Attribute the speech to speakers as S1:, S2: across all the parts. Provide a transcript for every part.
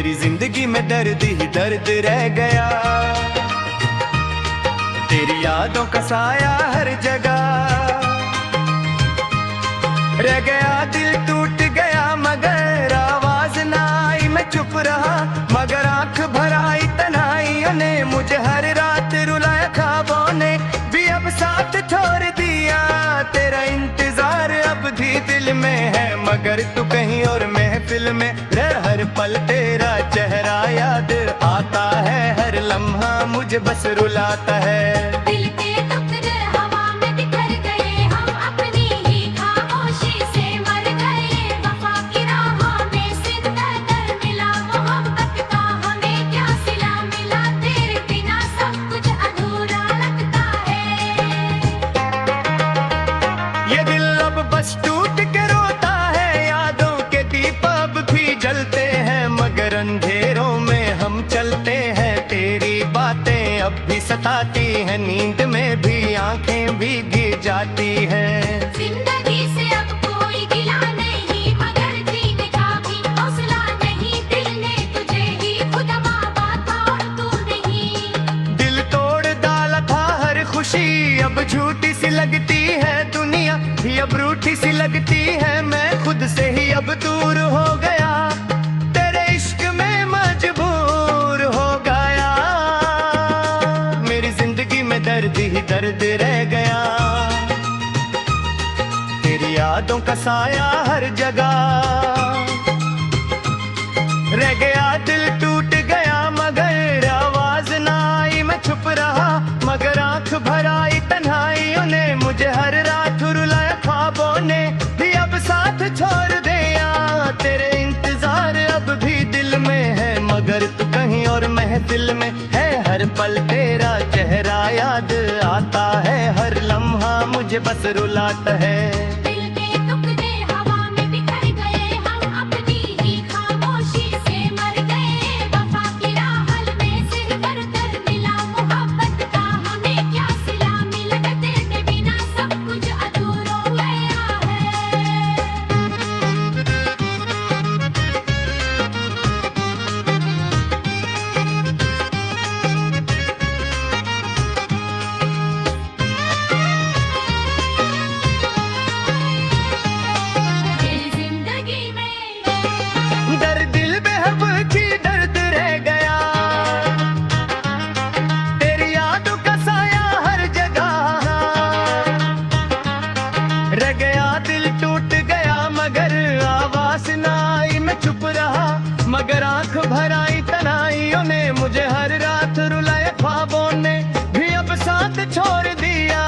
S1: मेरी जिंदगी में दर्द ही दर्द रह गया, तेरी यादों का साया हर जगह रह गया। दिल टूट गया मगर आवाज ना आई, मैं चुप रहा मगर आंख भर आई तन्हाइयों ने। मुझे हर रात रुलाया ख्वाबों ने भी अब साथ छोड़ दिया। तेरा इंतजार अब भी दिल में है मगर तू कहीं और महफिल में रह। हर पल तेरा चेहरा याद आता है, हर लम्हा मुझे बस रुलाता है।
S2: दिल के टुकड़े हवा में बिखर गए, हम अपनी ही खामोशी से मर गए। वफा की राहों में सिंदर दर मिला, मोहब्बत का हमें क्या सिला मिला। तेरे बिना सब कुछ अधूरा लगता है।
S1: ये दिल अब बस टूट के रोता है, यादों के दीप अब भी जलते हैं मगर अंधेरों में हम चलते हैं। तेरी बातें अब भी सताती हैं, नींद में भी आंखें भीगी जाती हैं।
S2: जिंदगी से अब कोई गिला नहीं मगर जीने का भी हौसला नहीं। दिल ने तुझे ही खुद मांगा था और तू नहीं।
S1: दिल तोड़ डाला था हर खुशी, अब झूठी सी लगती है दुनिया भी अब रूठी सी लगती है। मैं खुद से ही अब दूर हो गया, तेरे इश्क में मजबूर हो गया। मेरी जिंदगी में दर्द ही दर्द रह गया, तेरी यादों का साया हर जगह रह गया। दिल टूट गया मगर आवाज ना आई, मैं चुप रहा मगर आंख भर आई तन्हाइयों ने। मुझे हर रात रुलाया ख्वाबों ने भी अब साथ छोड़ दिया। तेरे इंतजार अब भी दिल में है मगर तू कहीं और महफिल में है। हर पल तेरा चेहरा याद आता है, हर लम्हा मुझे बस रुलाता है।
S2: दिल के टुकड़े हवा में बिखर गए, हम अपनी ही खामोशी से मर गए। वफा की राहल में सिर दर दर मिला, मोहब्बत का हमें क्या सिला मिला। तेरे बिना सब कुछ अधूरा गया है। मेरी जिंदगी में
S1: दर दिल बेहब की दर्द रह गया, तेरी यादों का साया हर जगह रह गया। दिल टूट गया मगर आवाज ना आई, मैं चुप रहा मगर आंख भर आई तन्हाइयों ने। मुझे हर रात रुलाए ख्वाबों ने भी अब साथ छोड़ दिया।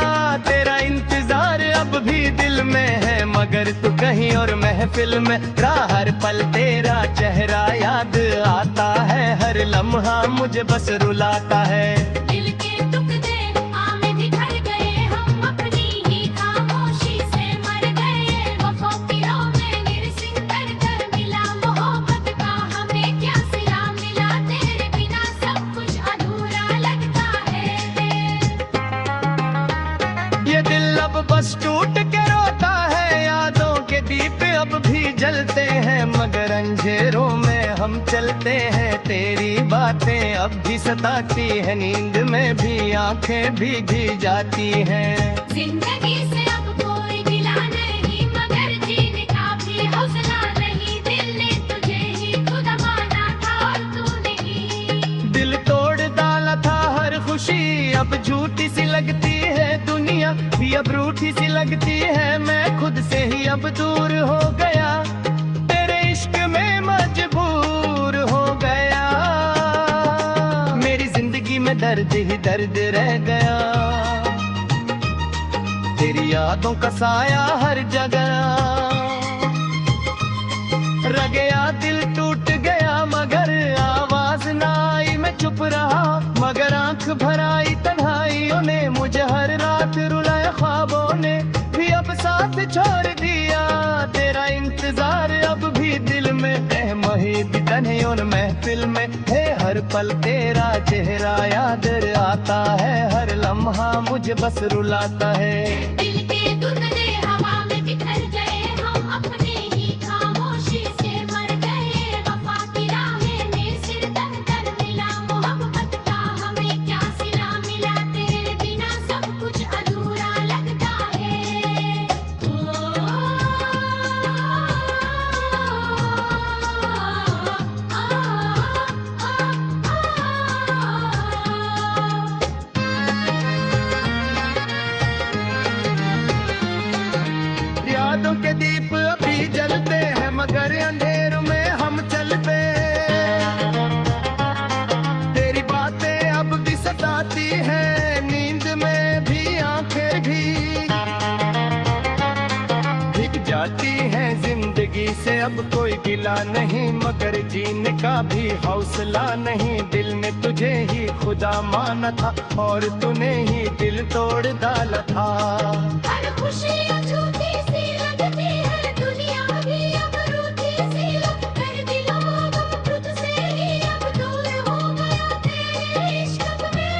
S1: तेरा इंतजार अब भी दिल में है मगर तू कहीं और महफिल में रहा। हर पल तेरा चेहरा याद आता है, हर लम्हा मुझे बस रुलाता है।
S2: दिल के टुकड़े हवा में बिखर गए, हम अपनी ही खामोशी से मर गए। वफा की राहों में मेरे सिंदर दर मिला, मोहब्बत का हमें क्या सिला मिला। तेरे बिना सब कुछ अधूरा लगता है।
S1: ये दिल अब बस टूट के रोता है, यादों के दीप अब भी जलते हैं मगर अंधेरों में हम चलते हैं। तेरी बातें अब भी सताती है, नींद में भी आंखें भीगी जाती हैं।
S2: जिंदगी से अब कोई गिला नहीं मगर जीने का भी हौसला नहीं। दिल ने तुझे ही खुद माना था और तू नहीं।
S1: दिल तोड़ डाला था हर खुशी, अब झूठी सी लगती है दुनिया भी अब रूठी सी लगती है। मैं खुद से ही अब दूर हो गया, तेरे इश्क में मजबूर हो गया। मेरी जिंदगी में दर्द ही दर्द रह गया, तेरी यादों का साया हर जगह रह गया। दिल टूट गया मगर आवाज ना आई, मैं चुप रहा मगर आंख भर आई तन्हाइयों ने। मुझे हर रात रुलाया ख्वाबों ने भी अब साथ छोड़ दिया। तेरा इंतजार अब भी दिल में है, मही भी तन्हे और महफिल में है। हर पल तेरा चेहरा याद आता है, हर लम्हा मुझे बस रुलाता है।
S2: दिल के टुकड़े हवा में बिखर गए, हम अपनी ही खामोशी से मर गए। वफा की राहें में
S1: मिला नहीं, मगर जीने का भी हौसला नहीं। दिल ने तुझे ही खुदा माना था और तूने ही दिल तोड़ डाला था।
S2: हर खुशी अछूती सी लगती है, दुनिया भी अब रूठी सी लग कर दिलों गम तुझसे ही अब दूर हो गया। तेरे इश्क में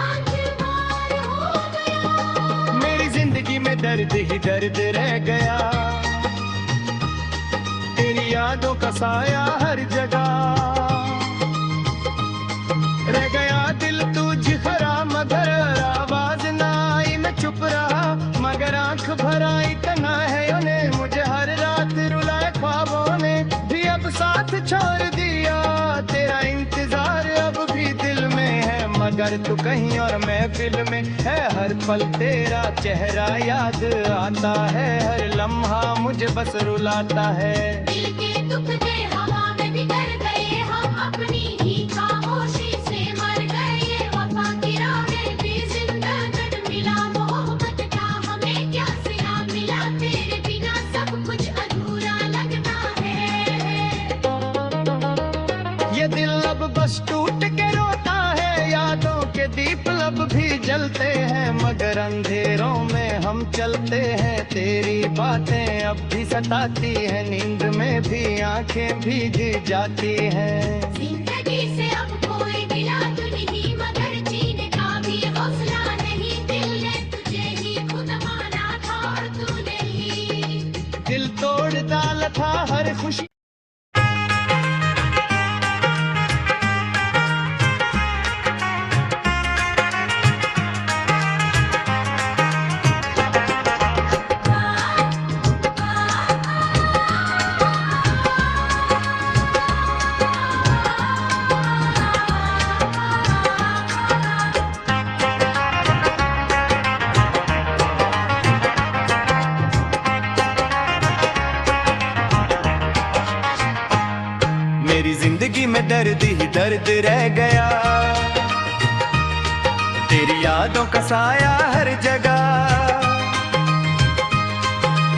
S2: आंचमार हो गया।
S1: मेरी जिंदगी में दर्द ही दर्द रह गया, तेरी यादों का साया हर जगह रह गया। दिल तुझ भरा मगर आवाज ना आई, मैं चुप रहा मगर आंख भर आई। तना है उन्हें मुझे हर रात रुलाए, ख्वाबों ने भी अब साथ छोड़ दिया। तेरा इंतजार अब भी दिल में है, मगर तू कहीं और महफिल में है। हर पल तेरा चेहरा याद आता है, हर लम्हा मुझे बस रुलाता है।
S2: दिल के टुकड़े हवा में बिखर गए, हम अपनी ही खामोशी से मर गए। वफा की राहें भी जिंदगी मिला, मोहब्बत का हमें क्या सिला मिला। तेरे बिना सब कुछ अधूरा लगता है।
S1: ये दिल अब बस टूट के रोता है, यादों के दीप लब भी जलते हैं, मगर अंधेरों में हम चलते हैं। तेरी बातें अब भी सताती है, नींद में भी आंखें भीग जाती हैं।
S2: जिंदगी से अब कोई गिला तो नहीं, मगर जीने का भी हौसला नहीं। दिल ने तुझे ही खुद माना था और तूने ही
S1: दिल तोड़ डाला था हर खुशी। मेरी जिंदगी में दर्द ही दर्द रह गया, तेरी यादों का साया हर जगह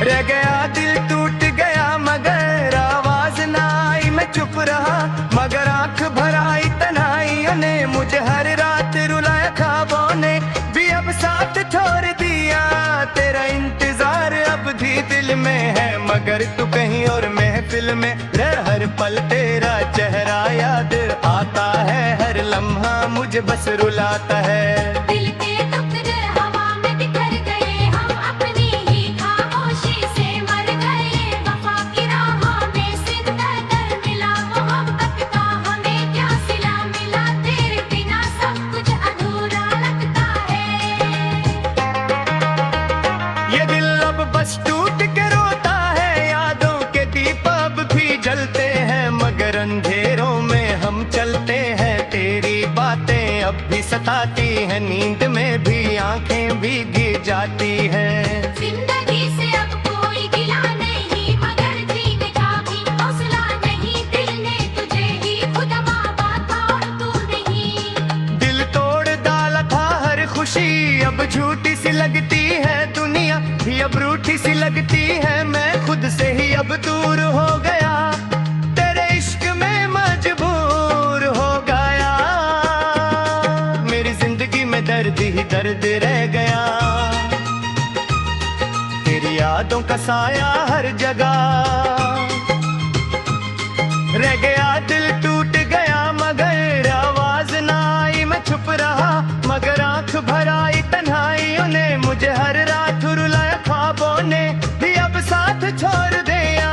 S1: रह गया। दिल टूट गया मगर आवाज ना आई, मैं चुप रहा मगर आंख भर आई। तन्हाइयों ने मुझे हर रात रुलाया, ख्वाबों ने भी अब साथ छोड़ दिया। तेरा इंतजार अब भी दिल में है, मगर तू कहीं और महफिल में रह। हर पल तेरा चेहरा याद आता है, हर लम्हा मुझे बस रुलाता है।
S2: दिल के टुकड़े हवा में बिखर गए, हम अपनी ही खामोशी से मर गए। वफा की राहों में सिंदूर मिला, मोहब्बत का हमें क्या सिला मिला। तेरे बिना सब कुछ अधूरा लगता है।
S1: ये दिल अब बस टूट के रोता है, यादों के दीप अब भी जलते हैं, मगर अंधेरों में हम चलते हैं। तेरी बातें अब भी सताती हैं, नींद में भी आंखें भीगी जाती हैं।
S2: जिंदगी से अब कोई गिला नहीं, मगर जीने का भी हौसला नहीं। दिल ने तुझे ही खुद मांगा था और तू नहीं।
S1: दिल तोड़ डाला था हर खुशी, अब झूठी सी लगती है दुनिया भी अब रूठी सी लगती है। मैं खुद से ही अब दूर हो गया, तेरे इश्क में मजबूर हो गया। मेरी जिंदगी में दर्द ही दर्द रह गया, तेरी यादों का साया हर जगह रह गया। दिल टूट गया मगर आवाज ना आई, मैं चुप रहा मगर आंख भर आई। तन्हाइयों ने मुझे हर रात रुलाया, ख्वाबों ने भी अब साथ छोड़ दिया।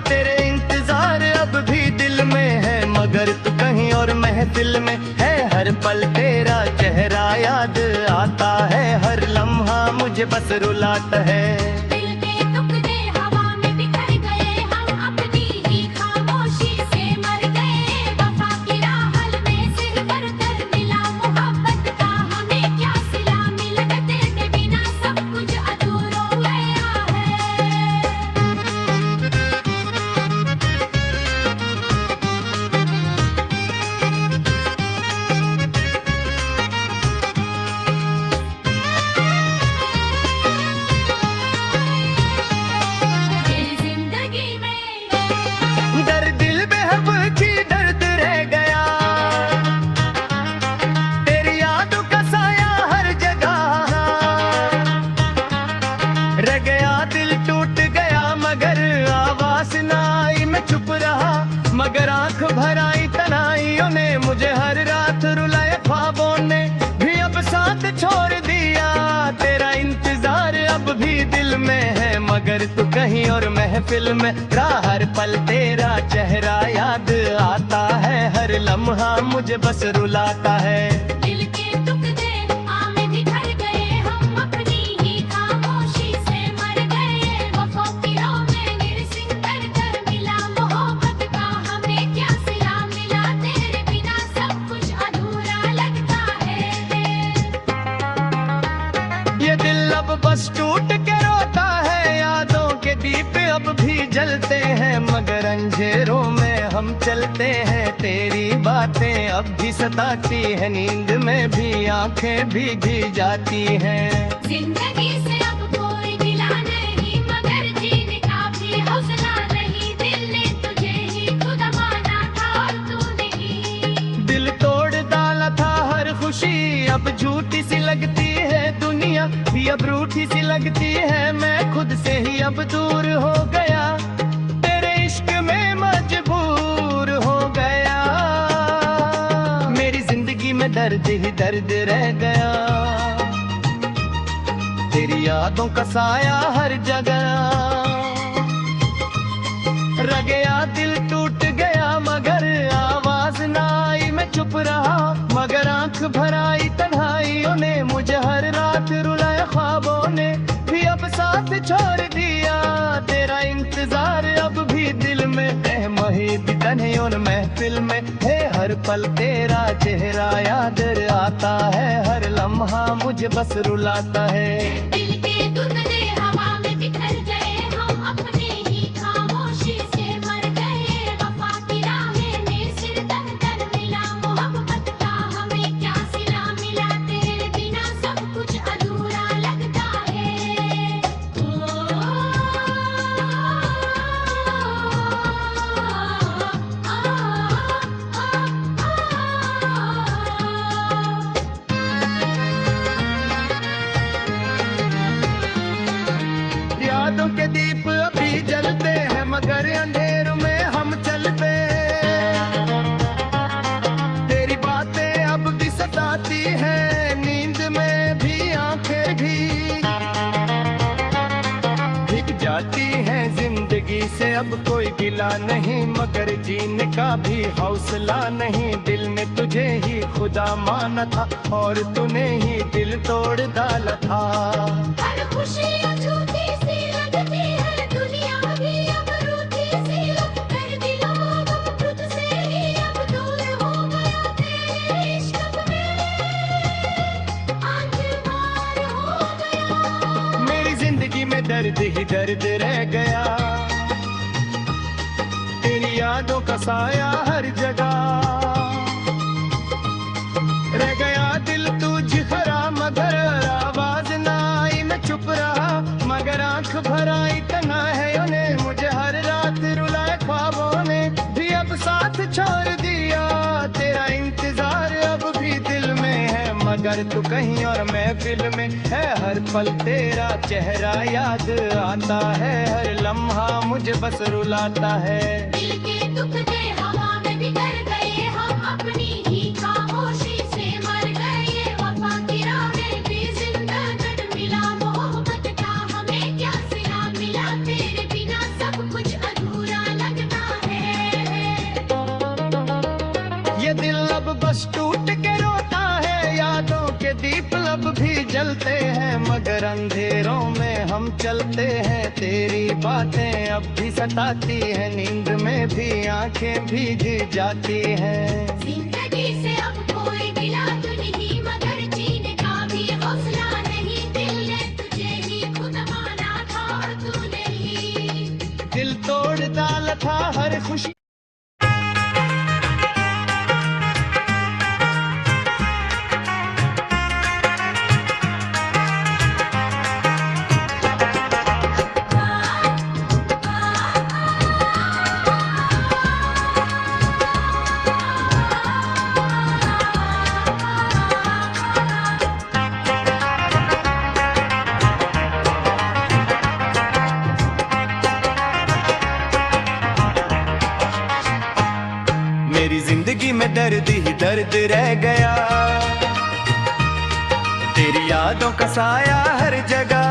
S1: तेरे इंतजार अब भी दिल में है, मगर तू कहीं और महफिल में है। हर पल तेरा चेहरा याद आता है, हर लम्हा मुझे बस रुलाता है।
S2: दिल के टुकड़े हवा में बिखर गए, हम अपनी ही खामोशी से मर गए। वफा की राहल में सिंदूर मिला, मोहब्बत का हमें क्या सिला मिला। तेरे बिना सब कुछ अधूरा गया है।
S1: मगर आंख भराई तनाइयों ने, मुझे हर रात रुलाए ख्वाबों ने भी अब साथ छोड़ दिया। तेरा इंतजार अब भी दिल में है, मगर तू कहीं और महफिल में। हर पल तेरा चेहरा याद आता है, हर लम्हा मुझे बस रुलाता है।
S2: दिल के टुकड़े आमे बिखर गए, हम अपनी ही खामोशी से मर गए। वफा की राह में निरसिंग कर कर मिला मोहब्बत का हमें क्या सिला मिला। तेरे बिना सब कुछ अधूरा लगता है।
S1: ये दिल अब बस टूट के रोता है, यादों के दीप अब भी जलते हैं, मगर अंधेरों में हम चलते हैं। तेरी बातें अब भी सताती है, नींद में भी आंखें भीगी जाती हैं।
S2: जिंदगी से अब कोई गिला नहीं, मगर जीने का भी हौसला नहीं। दिल ने तुझे ही खुद माना था और तू नहीं।
S1: दिल तोड़ डाला था हर खुशी, अब झूठी सी लगती है दुनिया भी, अब रूठी सी लगती है। मैं खुद से ही अब दूर हो गया, तेरे इश्क में मजबूर हो गया। मेरी जिंदगी में दर्द ही दर्द रह गया, तेरी यादों का साया हर जगह। रह गया दिल टूट गया, मगर आवाज ना आई, मैं चुप रहा। मगर आंख भराई तन्हाइयों ने, मुझे हर रात रुलाए ख्वाबों ने भी अब साथ छोड़ दिया। तेरा इंतजार अब भी दिल में है, मही भी तन्हे और महफिल में है। हर पल तेरा चेहरा याद आता है, हर लम्हा मुझे बस रुलाता है।
S2: दिल के टुकड़े हवा में बिखर गए, हम अपनी ही खामोशी से मर गए। वफा की राहें में सिर दर दर मिला मोहब्बत का हमें क्या सिला मिला। तेरे बिना सब कुछ अधूरा लगता है।
S1: यादों के दीप अभी जलते हैं, मगर अंधेरों में हम चलते। तेरी बातें अब भी सताती हैं, नींद में भी आंखें भी भीग जाती हैं। जिंदगी से अब कोई गिला नहीं, मगर जीने का भी हौसला नहीं। दिल ने तुझे ही खुदा माना था, और तूने ही दिल तोड़ डाला था।
S2: हर खुशी अछूती सी लगती है, दुनिया भी अब रूठी सी लगकर दिलों अब खुद से ही अब दूर हो गया। तेरे इश्क में आंचमार हो गया।
S1: मेरी जिंदगी में दर्द ही दर्द रह गया, तेरी यादों का साया हर जगह। रह गया दिल तुझ भरा, मगर आवाज ना आई, मैं चुप रहा। मगर आंख भराई तन्हाइयों ने, मुझे हर रात रुलाए ख्वाबों ने भी अब साथ छोड़ दिया। तेरा इंतजार अब भी दिल में है, मगर तू कहीं और महफिल में है। हर पल तेरा चेहरा याद आता है, हर लम्हा मुझे बस रुलाता है।
S2: दिल के टुकड़े हवा में बिखर गए, हम अपनी ही खामोशी से मर गए। वफा की राहें भी जिंदा कर मिला मोहब्बत का हमें क्या सिला मिला। तेरे बिना सब कुछ अधूरा लगता है।
S1: ये दिल अब बस टूट के रोता है, यादों के दीप अब भी जलते हैं, मगर अंधेरों में हम चलते हैं। तेरी बातें अब भी सताती है, नींद में भी आंखें भीग जाती हैं।
S2: जिंदगी से अब कोई गिला तो नहीं, मगर जीने का भी हौसला नहीं। दिल ने तुझे ही खुद माना था और तू नहीं।
S1: दिल तोड़ डाला था हर खुशी। मेरी जिंदगी में दर्द ही दर्द रह गया, तेरी यादों का साया हर जगह।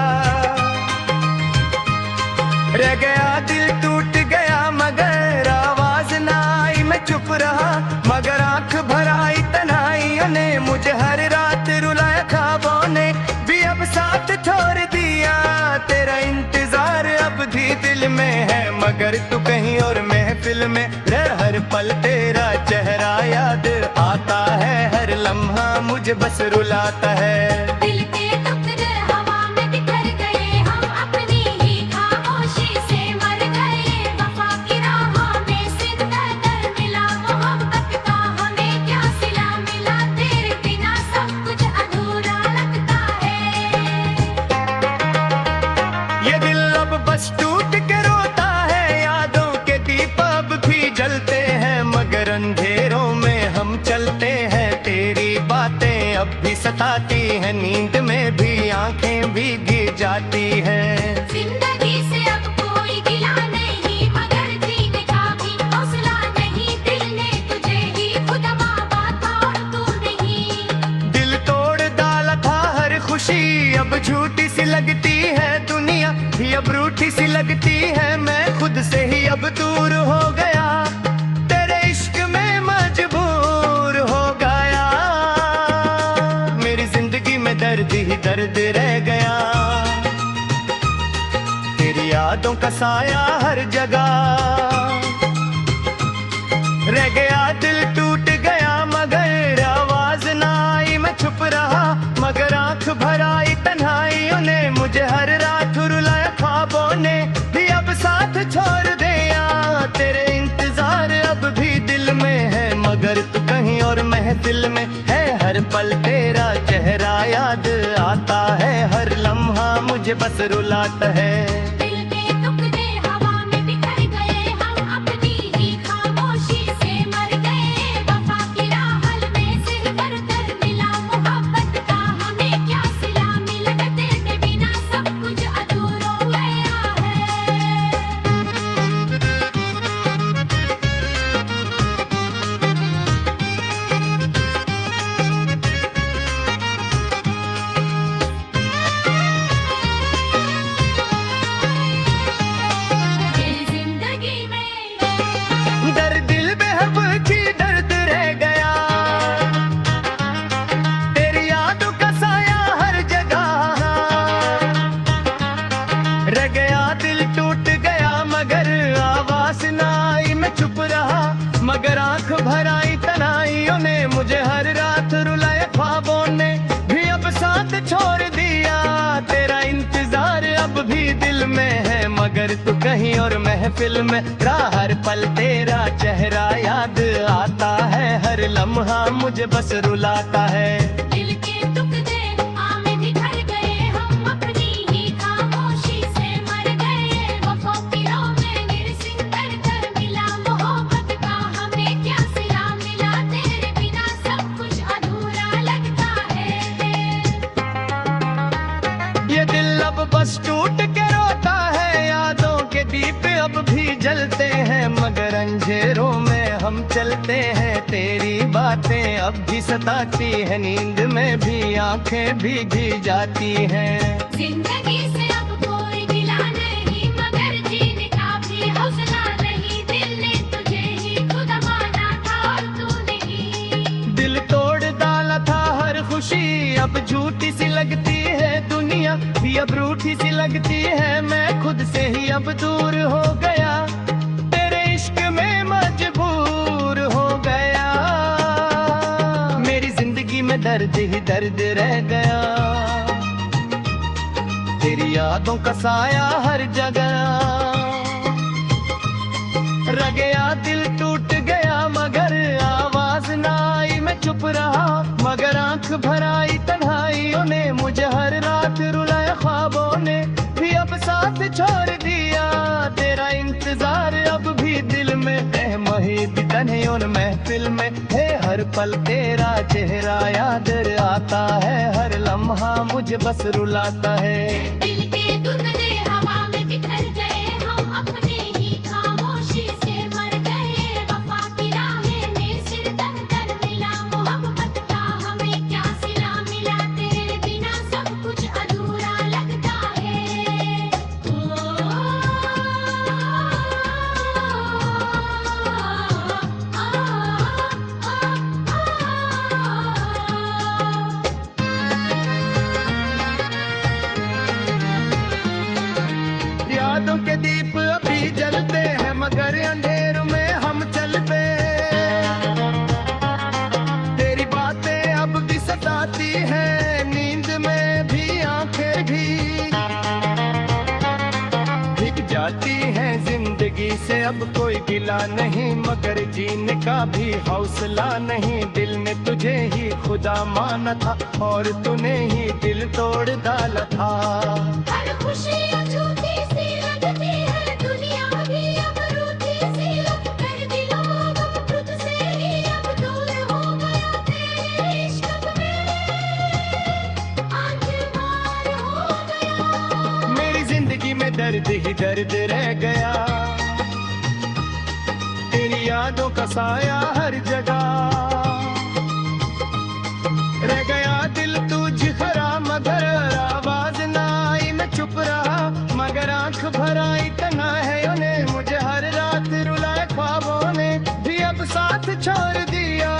S1: रह गया दिल टूट गया मगर आवाज ना आई, मैं चुप रहा मगर आंख भर आई तन्हाइयों ने। मुझे हर रात रुलाया ख्वाबों ने भी अब साथ छोड़ दिया। तेरा इंतजार अब भी दिल में है मगर तू कहीं और महफिल में। हर पल तेरा चेहरा याद आता है, हर लम्हा मुझे बस रुलाता है।
S2: दिल के टुकड़े हवा में बिखर गए, हम अपनी ही खामोशी से मर गए। वफा की राहों में सिकंदर मिला, मोहब्बत का हमें क्या सिला मिला। तेरे बिना सब कुछ अधूरा लगता है।
S1: ये दिल अब बस टूट के रोता है, यादों के दीप अब भी जलते हैं मगर अंधेरों में हम चलते हैं। तेरी बातें अब भी सताती हैं, नींद में भी आंखें भीगी जाती हैं।
S2: जिंदगी से अब कोई गिला नहीं मगर जीने का भी हौसला नहीं। दिल ने तुझे ही खुद मांगा था और तू नहीं।
S1: दिल तोड़ डाला था हर खुशी, अब झूठी सी लगती है दुनिया भी, अब रूठी सी लगती है। मैं खुद से ही अब दूर हो गया, तेरे इश्क में मजबूर हो गया। मेरी जिंदगी में दर्द ही दर्द रह गया, तेरी यादों का साया हर जगह। रह गया दिल टूट गया मगर आवाज ना आई, मैं चुप रहा मगर आंख भर आई तन्हाइयों ने। मुझे हर रात रुलाया ख्वाबों ने भी अब साथ छोड़ दिया। तेरे इंतजार अब भी दिल में है मगर तू कहीं और महफिल में है। हर पल तेरा चेहरा याद आता है, हर लम्हा मुझे बस रुलाता है।
S2: दिल के टुकड़े हवा में बिखर गए, हम अपनी ही खामोशी से मर गए। वफा की राहल में सिकंदर मिला, मोहब्बत का हमें क्या सिला मिला। तेरे बिना सब कुछ अधूरा गया है। मेरी जिंदगी में
S1: दर्द दिल बेहब की दर्द रह गया, तेरी यादों का साया हर जगह। रह गया दिल टूट गया मगर आवाज ना आई, मैं चुप रहा मगर आंख भर आई तन्हाइयों ने। मुझे हर रात रुलाए ख्वाबों ने भी अब साथ छोड़ दिया। तेरा इंतजार अब भी दिल में है मगर तू कहीं और महफिल में। हर पल तेरा चेहरा याद आता है, हर लम्हा मुझे बस रुलाता है।
S2: दिल के टुकड़े हवा में बिखर गए, हम अपनी ही खामोशी से मर गए। वफा की राहों में मेरे सिकंदर मिला, मोहब्बत का हमें क्या सिला मिला। तेरे बिना सब कुछ अधूरा लगता है।
S1: ये दिल अब बस टूट के रोता है, यादों के दीप अब भी जलते हैं मगर अंधेरों में हम चलते हैं। तेरी बातें अब भी सताती है, नींद में भी आंखें भीगी जाती हैं।
S2: जिंदगी से अब कोई गिला नहीं मगर जीने का भी हौसला नहीं। दिल ने तुझे ही खुद माना था और तू नहीं।
S1: दिल तोड़ डाला था हर खुशी, अब झूठी सी लगती है दुनिया भी, अब रूठी सी लगती है। मैं खुद से ही अब दूर हो गया, तेरे इश्क में मजबूर हो गया। मेरी जिंदगी में दर्द ही दर्द रह गया, तेरी यादों का साया हर जगह। रह गया दिल टूट गया मगर आवाज ना आई, मैं चुप रहा मगर आंख भर आई तन्हाइयों ने। मुझे हर रात रुलाया ख्वाबों ने भी अब साथ छोड़ दिया। तेरा इंतजार अब भी दिल में है, मही भी तन्हे और महफिल में है। हर पल तेरा चेहरा याद आता है, हर लम्हा मुझे बस रुलाता है।
S2: दिल के टुकड़े हवा में बिखर गए, हम अपनी ही खामोशी से मर गए। वफा की राहें में
S1: मिला नहीं, मगर जीने का भी हौसला नहीं। दिल ने तुझे ही खुदा माना था और तूने ही दिल तोड़ डाला था।
S2: हर खुशी अछूती सी लगती है, दुनिया भी अब रूठी सी लग कर दिलों गम तुझसे ही अब दूर हो गया। तेरे इश्क में आज मार हो गया।
S1: मेरी जिंदगी में दर्द ही दर्द रह गया, तेरी यादों का साया हर जगह रह गया। दिल तुझ भरा मगर आवाज ना आई, मैं चुप रहा मगर आंख भर आई। तना है उन्हें मुझे हर रात रुलाए, ख्वाबों ने भी अब साथ छोड़ दिया।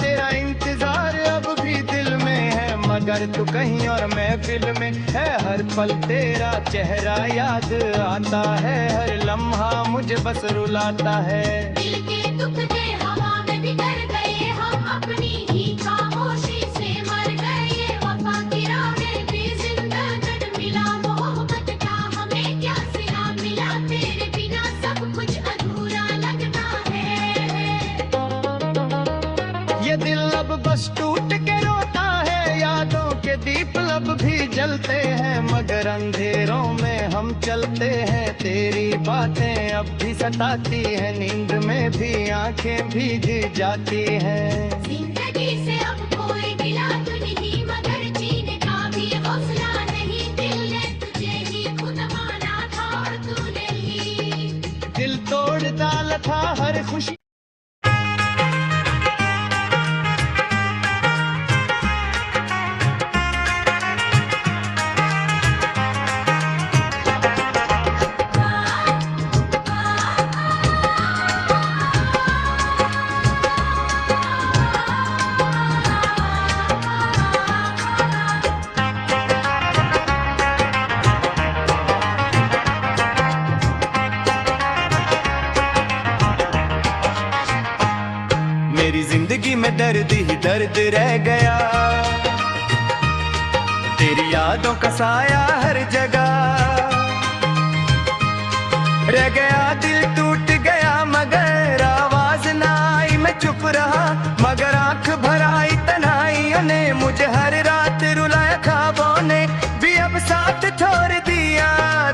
S1: तेरा इंतजार अब भी दिल में है, मगर तू कहीं और महफिल में है। हर पल तेरा चेहरा याद आता है, हर लम्हा मुझे बस रुलाता है।
S2: दिल के दुख दे हवा में बिखर गए, हम अपनी ही खामोशी से मर गए। वफा की राह में भी जिंदगी मिला, मोहब्बत का हमें क्या सिला मिला। तेरे बिना सब कुछ अधूरा लगता है।
S1: ये दिल अब बस टूट के रोता है, यादों के दीप अब भी जलते हैं, मगर अंधेरों में हम चलते हैं। तेरी बातें अब भी सताती है, नींद में भी आंखें भीग जाती हैं।
S2: जिंदगी से अब कोई गिला तो नहीं, मगर जीने का भी हौसला नहीं। दिल ने तुझे ही खुद माना था और तूने ही
S1: दिल तोड़ डाला था हर खुशी। मेरी जिंदगी में दर्द ही दर्द रह गया, तेरी यादों का साया हर जगह रह गया। दिल टूट गया मगर आवाज ना आई, मैं चुप रहा मगर आंख भर आई। तन्हाइयों ने मुझे हर रात रुलाया, ख्वाबों ने भी अब साथ छोड़ दिया।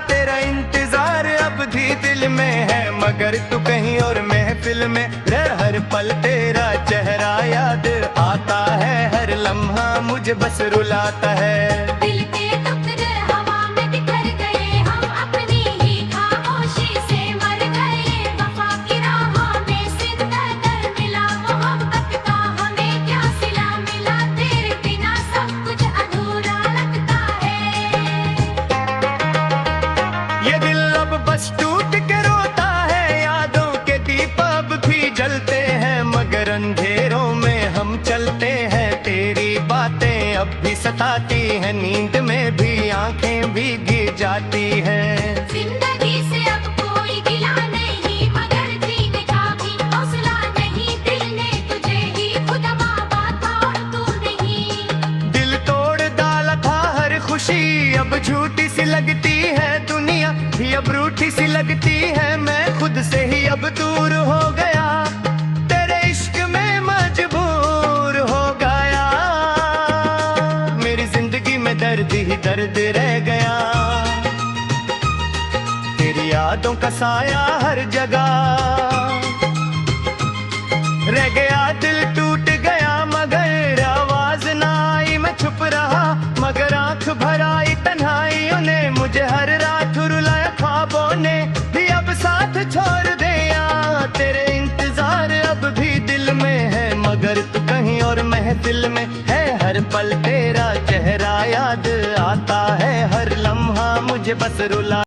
S1: तेरा इंतजार अब भी दिल में है, मगर तू कहीं और महफिल में रह। हर पल तेरा चेहरा याद आता है, हर लम्हा मुझे बस रुलाता है।
S2: दिल के टुकड़े हवा में बिखर गए, हम अपनी ही खामोशी से मर गए। वफा की राह में सिंदर मिला, मोहब्बत का हमें क्या सिला मिला। तेरे बिना सब कुछ अधूरा लगता है।
S1: ये दिल अब बस टूट के रोता है, यादों के दीप अब भी जलते हैं, मगर अंधेरों में हम चलते हैं। तेरी बातें अब भी सताती हैं, नींद में भी आंखें भीगी जाती हैं।
S2: जिंदगी से अब कोई गिला नहीं, मगर जीने का भी हौसला नहीं। दिल ने तुझे ही खुद मांगा था और तू नहीं।
S1: दिल तोड़ डाला था हर खुशी, अब झूठी सी लगती है दुनिया भी अब रूठी सी लगती है। मैं खुद से ही अब दूर हो गया, तेरे इश्क में मजबूर हो गया। मेरी जिंदगी में दर्द ही दर्द रह गया, तेरी यादों का साया हर जगह रह गया। दिल टूट गया मगर आवाज ना आई, मैं चुप रहा मगर आंख भर आई। तन्हाइयों ने मुझे हर रात रुलाया, ख्वाबों ने भी अब साथ छोड़ दिया। तेरे इंतजार अब भी दिल में है, मगर तू कहीं और महफिल में है। हर पल तेरा चेहरा याद आता है, हर लम्हा मुझे बस रुला